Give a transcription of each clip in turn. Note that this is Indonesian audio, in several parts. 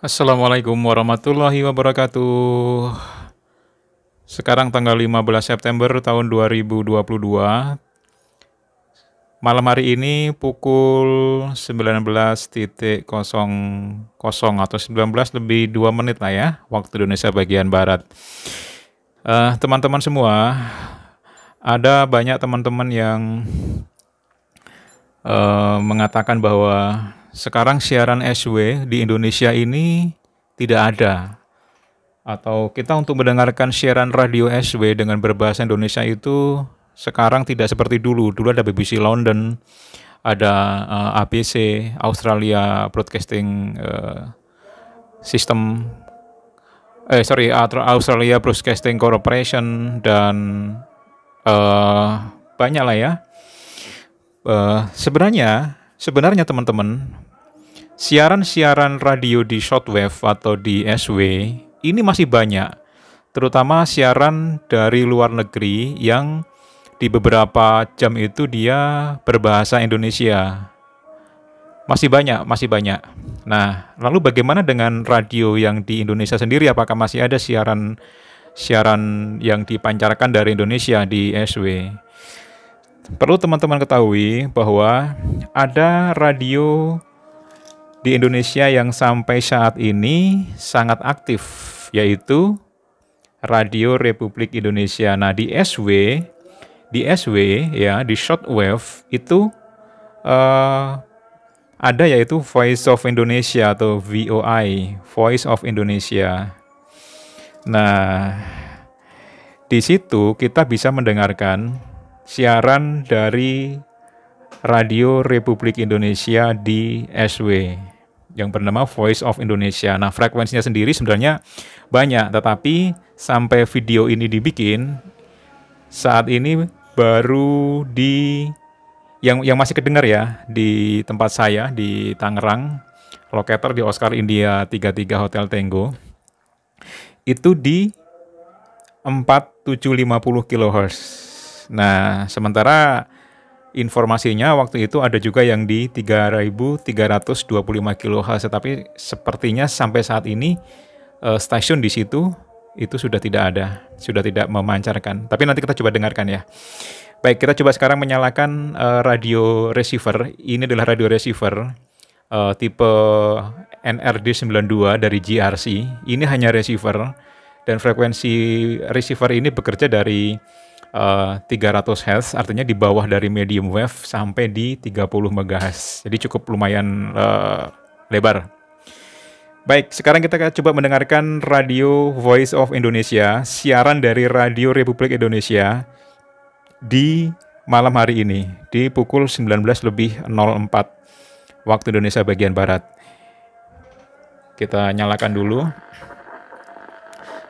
Assalamualaikum warahmatullahi wabarakatuh. Sekarang tanggal 15 September tahun 2022. Malam hari ini pukul 19.00 atau 19 lebih 2 menit lah ya, waktu Indonesia bagian Barat. Teman-teman semua, ada banyak teman-teman yang mengatakan bahwa sekarang siaran SW di Indonesia ini tidak ada. Atau kita untuk mendengarkan siaran radio SW dengan berbahasa Indonesia itu sekarang tidak seperti dulu. Dulu ada BBC London, ada ABC, Australia Broadcasting System, Australia Broadcasting Corporation, dan banyak lah ya. Sebenarnya teman-teman, siaran-siaran radio di shortwave atau di SW ini masih banyak, terutama siaran dari luar negeri yang di beberapa jam itu dia berbahasa Indonesia. Masih banyak. Nah, lalu bagaimana dengan radio yang di Indonesia sendiri? Apakah masih ada siaran yang dipancarkan dari Indonesia di SW? Perlu teman-teman ketahui bahwa ada radio di Indonesia yang sampai saat ini sangat aktif, yaitu Radio Republik Indonesia. Nah, di SW ya, di shortwave itu ada yaitu Voice of Indonesia atau VOI, Voice of Indonesia. Nah, di situ kita bisa mendengarkan siaran dari Radio Republik Indonesia di SW yang bernama Voice of Indonesia. Nah, frekuensinya sendiri sebenarnya banyak, tetapi sampai video ini dibikin saat ini baru yang masih kedengar ya di tempat saya di Tangerang, locator di Oscar India 33 Hotel Tango, itu di 4750 kHz. Nah, sementara informasinya waktu itu ada juga yang di 3325 kHz, tetapi sepertinya sampai saat ini stasiun di situ itu sudah tidak ada, sudah tidak memancarkan. Tapi nanti kita coba dengarkan ya. Baik, kita coba sekarang menyalakan radio receiver. Ini adalah radio receiver tipe NRD92 dari GRC. Ini hanya receiver, dan frekuensi receiver ini bekerja dari 300 Hz, artinya di bawah dari medium wave sampai di 30 MHz. Jadi cukup lumayan lebar. Baik, sekarang kita coba mendengarkan Radio Voice of Indonesia, siaran dari Radio Republik Indonesia di malam hari ini, di pukul 19.04 waktu Indonesia bagian Barat. Kita nyalakan dulu.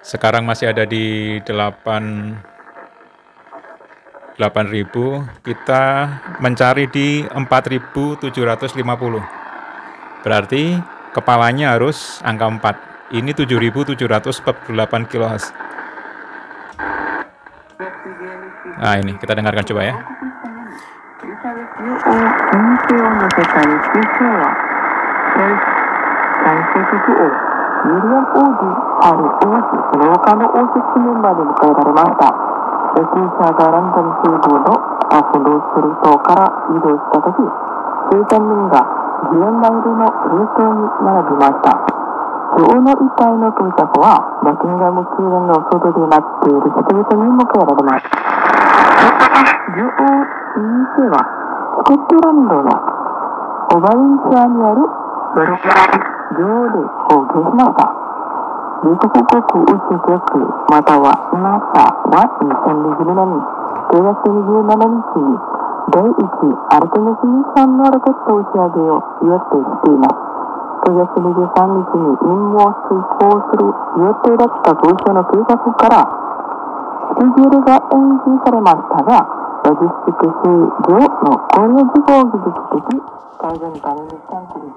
Sekarang masih ada di 8.000, kita mencari di 4.750. Berarti kepalanya harus angka 4. Ini 7.748 kHz. Nah, ini kita dengarkan coba ya.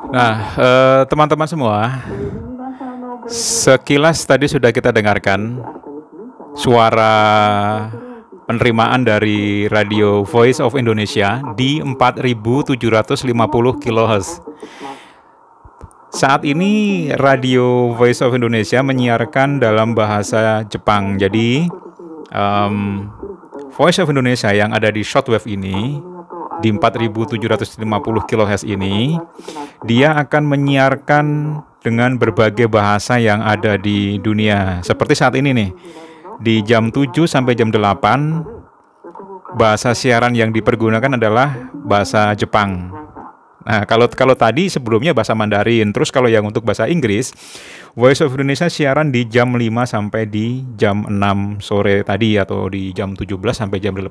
Nah, teman-teman semua, sekilas tadi sudah kita dengarkan suara penerimaan dari Radio Voice of Indonesia di 4.750 kHz. Saat ini Radio Voice of Indonesia menyiarkan dalam bahasa Jepang. Jadi Voice of Indonesia yang ada di shortwave ini, di 4750 kHz ini, dia akan menyiarkan dengan berbagai bahasa yang ada di dunia. Seperti saat ini nih, di jam 7 sampai jam 8, bahasa siaran yang dipergunakan adalah bahasa Jepang. Nah, kalau tadi sebelumnya bahasa Mandarin. Terus kalau yang untuk bahasa Inggris, Voice of Indonesia siaran di jam 5 sampai di jam 6 sore tadi, atau di jam 17 sampai jam 18.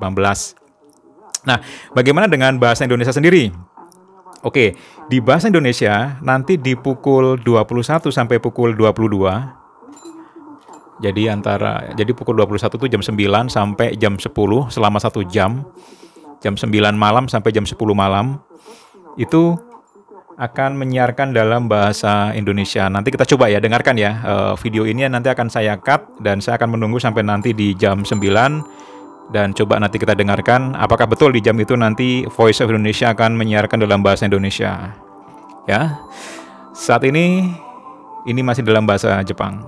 Nah, bagaimana dengan bahasa Indonesia sendiri? Oke, di bahasa Indonesia nanti di pukul 21 sampai pukul 22. Jadi pukul 21 itu jam 9 sampai jam 10 selama 1 jam. Jam 9 malam sampai jam 10 malam. Itu akan menyiarkan dalam bahasa Indonesia. Nanti kita coba ya, dengarkan ya. Video ini nanti akan saya cut dan saya akan menunggu sampai nanti di jam 9 dan coba nanti kita dengarkan apakah betul di jam itu nanti Voice of Indonesia akan menyiarkan dalam bahasa Indonesia. Ya. Saat ini masih dalam bahasa Jepang.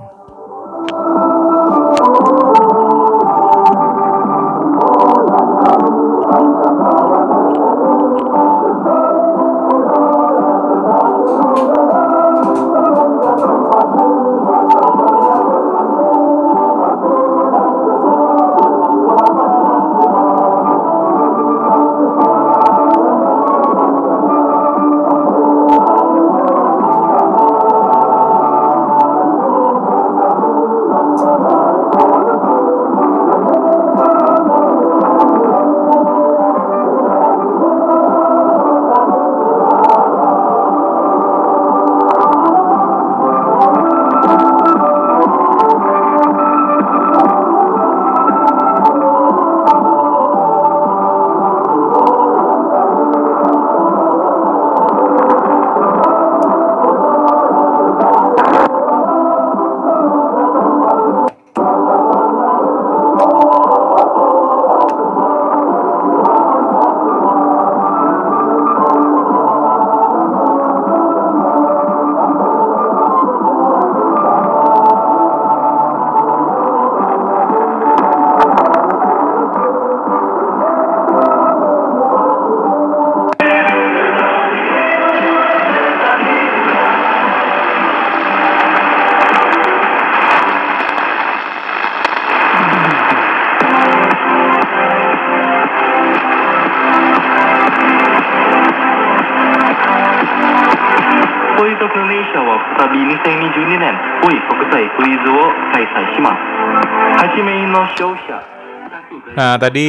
Nah, tadi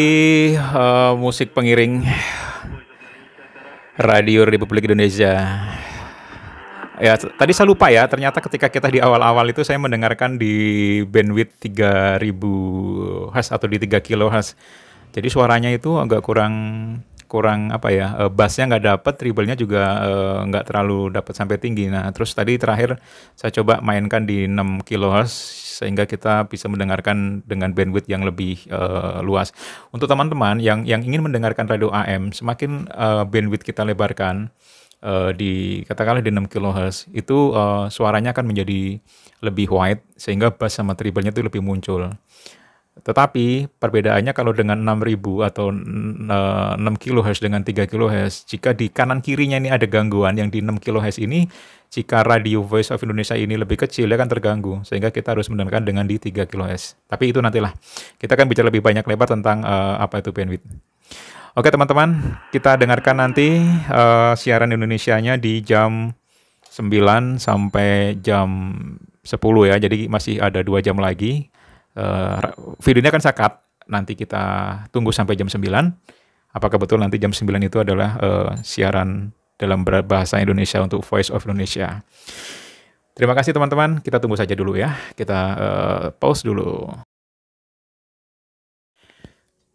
musik pengiring Radio Republik Indonesia. Ya, tadi saya lupa ya, ternyata ketika kita di awal-awal itu saya mendengarkan di bandwidth 3000 Hz atau di 3 kHz. Jadi suaranya itu agak kurang apa ya, bassnya nggak dapat, treble-nya juga nggak terlalu dapat sampai tinggi. Nah, terus tadi terakhir saya coba mainkan di 6 kHz sehingga kita bisa mendengarkan dengan bandwidth yang lebih luas. Untuk teman-teman yang ingin mendengarkan radio AM, semakin bandwidth kita lebarkan, katakanlah di 6 kHz, itu suaranya akan menjadi lebih wide sehingga bass sama treble-nya itu lebih muncul. Tetapi perbedaannya kalau dengan 6000 atau 6 kHz dengan 3 kHz, jika di kanan kirinya ini ada gangguan, yang di 6 kHz ini, jika radio Voice of Indonesia ini lebih kecil, dia akan terganggu, sehingga kita harus mendengarkan dengan di 3 kHz. Tapi itu nantilah, kita akan bicara lebih banyak lebar tentang apa itu bandwidth. Oke teman-teman, kita dengarkan nanti siaran Indonesianya di jam 9 sampai jam 10 ya, jadi masih ada 2 jam lagi. Videonya akan saya cut, nanti kita tunggu sampai jam 9. Apakah betul nanti jam 9 itu adalah siaran dalam bahasa Indonesia untuk Voice of Indonesia. Terima kasih teman-teman, kita tunggu saja dulu ya. Kita pause dulu.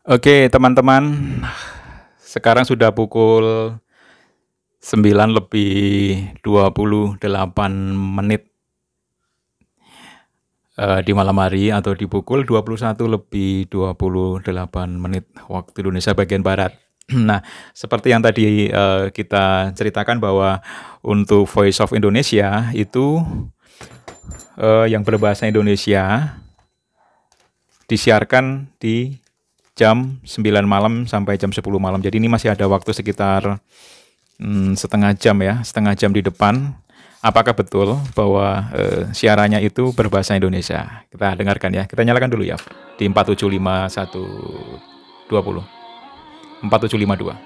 Oke teman-teman, sekarang sudah pukul 9:28 di malam hari, atau di pukul 21:28 waktu Indonesia bagian Barat. Nah, seperti yang tadi kita ceritakan bahwa untuk Voice of Indonesia itu yang berbahasa Indonesia disiarkan di jam 9 malam sampai jam 10 malam. Jadi ini masih ada waktu sekitar setengah jam di depan. Apakah betul bahwa siarannya itu berbahasa Indonesia? Kita dengarkan ya. Kita nyalakan dulu ya di 475.120. 4752.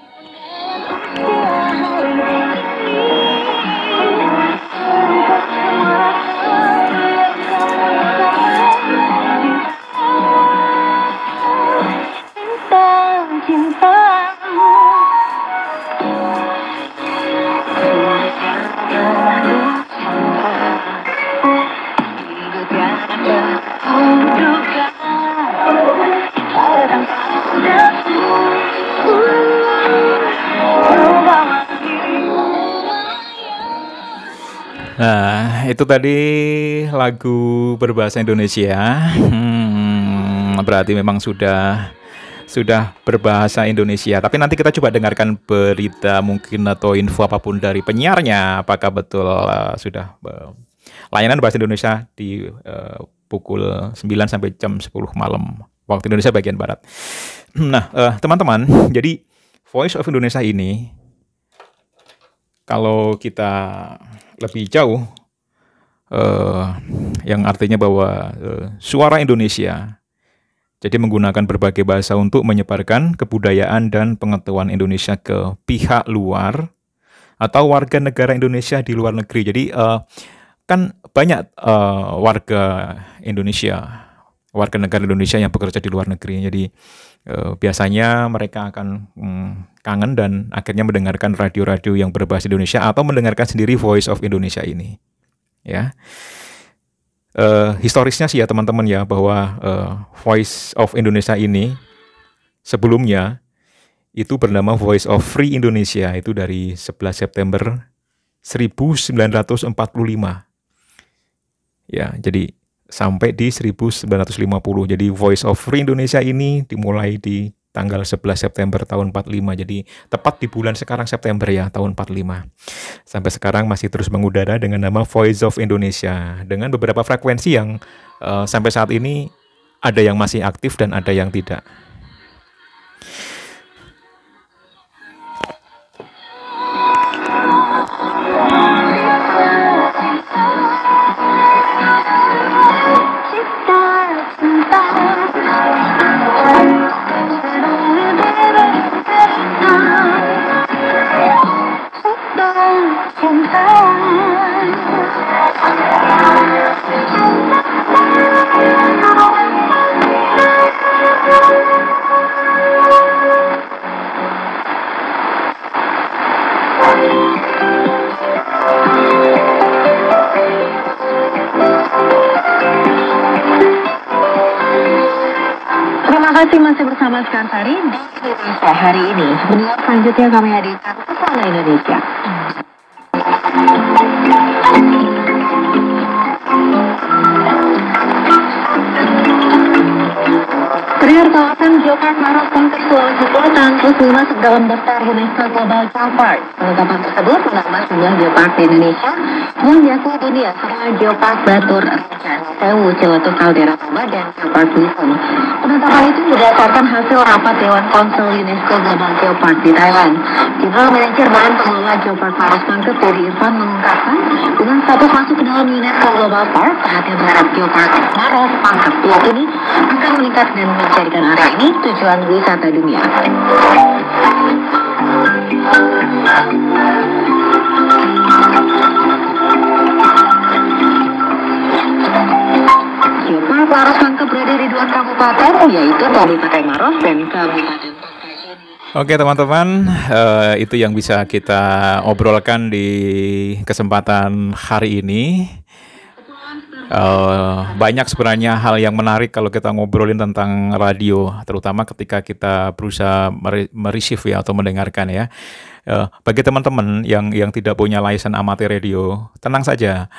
Nah, itu tadi lagu berbahasa Indonesia. Berarti memang sudah berbahasa Indonesia. Tapi nanti kita coba dengarkan berita mungkin atau info apapun dari penyiarnya. Apakah betul sudah layanan bahasa Indonesia di pukul 9 sampai jam 10 malam waktu Indonesia bagian Barat. Nah, teman-teman, jadi Voice of Indonesia ini kalau kita lebih jauh, yang artinya bahwa suara Indonesia, jadi menggunakan berbagai bahasa untuk menyebarkan kebudayaan dan pengetahuan Indonesia ke pihak luar atau warga negara Indonesia di luar negeri. Jadi kan banyak warga negara Indonesia yang bekerja di luar negeri. Jadi biasanya mereka akan kangen dan akhirnya mendengarkan radio-radio yang berbahasa Indonesia atau mendengarkan sendiri Voice of Indonesia ini. Ya, historisnya sih ya teman-teman ya, bahwa Voice of Indonesia ini sebelumnya itu bernama Voice of Free Indonesia, itu dari 11 September 1945. Ya, jadi sampai di 1950. Jadi Voice of Free Indonesia ini dimulai di tanggal 11 September tahun 45. Jadi tepat di bulan sekarang September ya, tahun 45. Sampai sekarang masih terus mengudara dengan nama Voice of Indonesia, dengan beberapa frekuensi yang sampai saat ini ada yang masih aktif dan ada yang tidak. Terima kasih masih bersama Skansari di Indonesia hari ini. Mendengar selanjutnya kami hadirkan Pesona Indonesia. Pria kawasan Geopark Maros Pangkep Sulawesi Selatan terus masuk dalam daftar UNESCO Global Geopark. Penetapan tersebut menambah jumlah geopark di Indonesia yang diakui dunia serta Geopark Batur Rencan, Sewu, Ciletuh, Kaldera Toba, dan Geopark Wisong. Penetapan itu berdasarkan hasil rapat Dewan Konsel UNESCO Global Geopark di Thailand. General Manager Badan Pengelola Geopark Maros Pangkep Dedi Irfan mengungkapkan, dengan status masuk ke dalam UNESCO Global Park, perhatian terhadap Geopark Maros Pangkep ini akan meningkat dan menjadikan area ini tujuan wisata dunia. Geopark Maros Pangkep berada di dua kabupaten, yaitu Kabupaten Maros dan Kabupaten. Oke teman-teman, itu yang bisa kita obrolkan di kesempatan hari ini. Banyak sebenarnya hal yang menarik kalau kita ngobrolin tentang radio, terutama ketika kita berusaha mereceive ya atau mendengarkan ya. Bagi teman-teman yang tidak punya license amatir radio, tenang saja.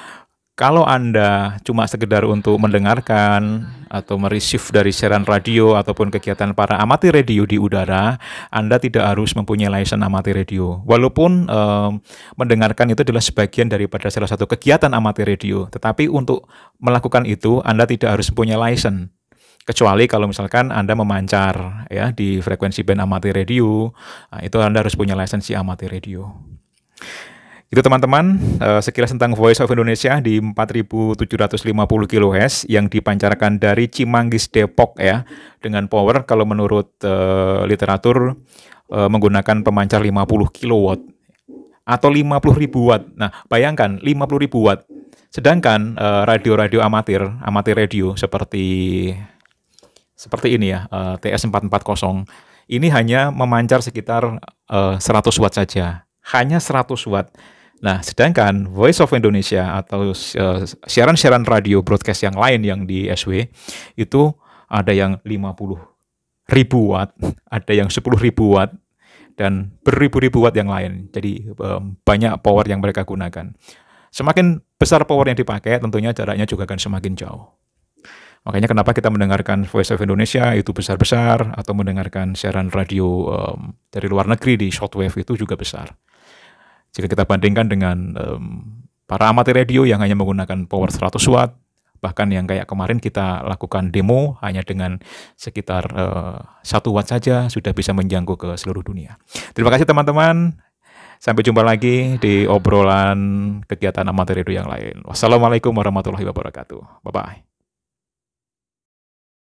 Kalau Anda cuma sekedar untuk mendengarkan atau mereceive dari siaran radio ataupun kegiatan para amatir radio di udara, Anda tidak harus mempunyai license amatir radio. Walaupun mendengarkan itu adalah sebagian daripada salah satu kegiatan amatir radio, tetapi untuk melakukan itu Anda tidak harus mempunyai license. Kecuali kalau misalkan Anda memancar ya di frekuensi band amatir radio, nah, itu Anda harus punya lisensi amatir radio. Itu teman-teman, sekilas tentang Voice of Indonesia di 4750 kHz yang dipancarkan dari Cimanggis, Depok ya, dengan power kalau menurut literatur menggunakan pemancar 50 kW atau 50.000 watt. Nah, bayangkan 50.000 watt. Sedangkan radio-radio amatir radio seperti ini ya, TS440 ini hanya memancar sekitar 100 watt saja. Hanya 100 watt. Nah, sedangkan Voice of Indonesia atau siaran-siaran radio broadcast yang lain yang di SW itu ada yang 50.000 watt, ada yang 10.000 watt, dan beribu-ribu watt yang lain. Jadi banyak power yang mereka gunakan. Semakin besar power yang dipakai, tentunya jaraknya juga akan semakin jauh. Makanya kenapa kita mendengarkan Voice of Indonesia itu besar-besar, atau mendengarkan siaran radio dari luar negeri di shortwave itu juga besar. Jika kita bandingkan dengan para amatir radio yang hanya menggunakan power 100 watt, bahkan yang kayak kemarin kita lakukan demo hanya dengan sekitar 1 watt saja sudah bisa menjangkau ke seluruh dunia. Terima kasih teman-teman. Sampai jumpa lagi di obrolan kegiatan amatir radio yang lain. Wassalamualaikum warahmatullahi wabarakatuh. Bye-bye.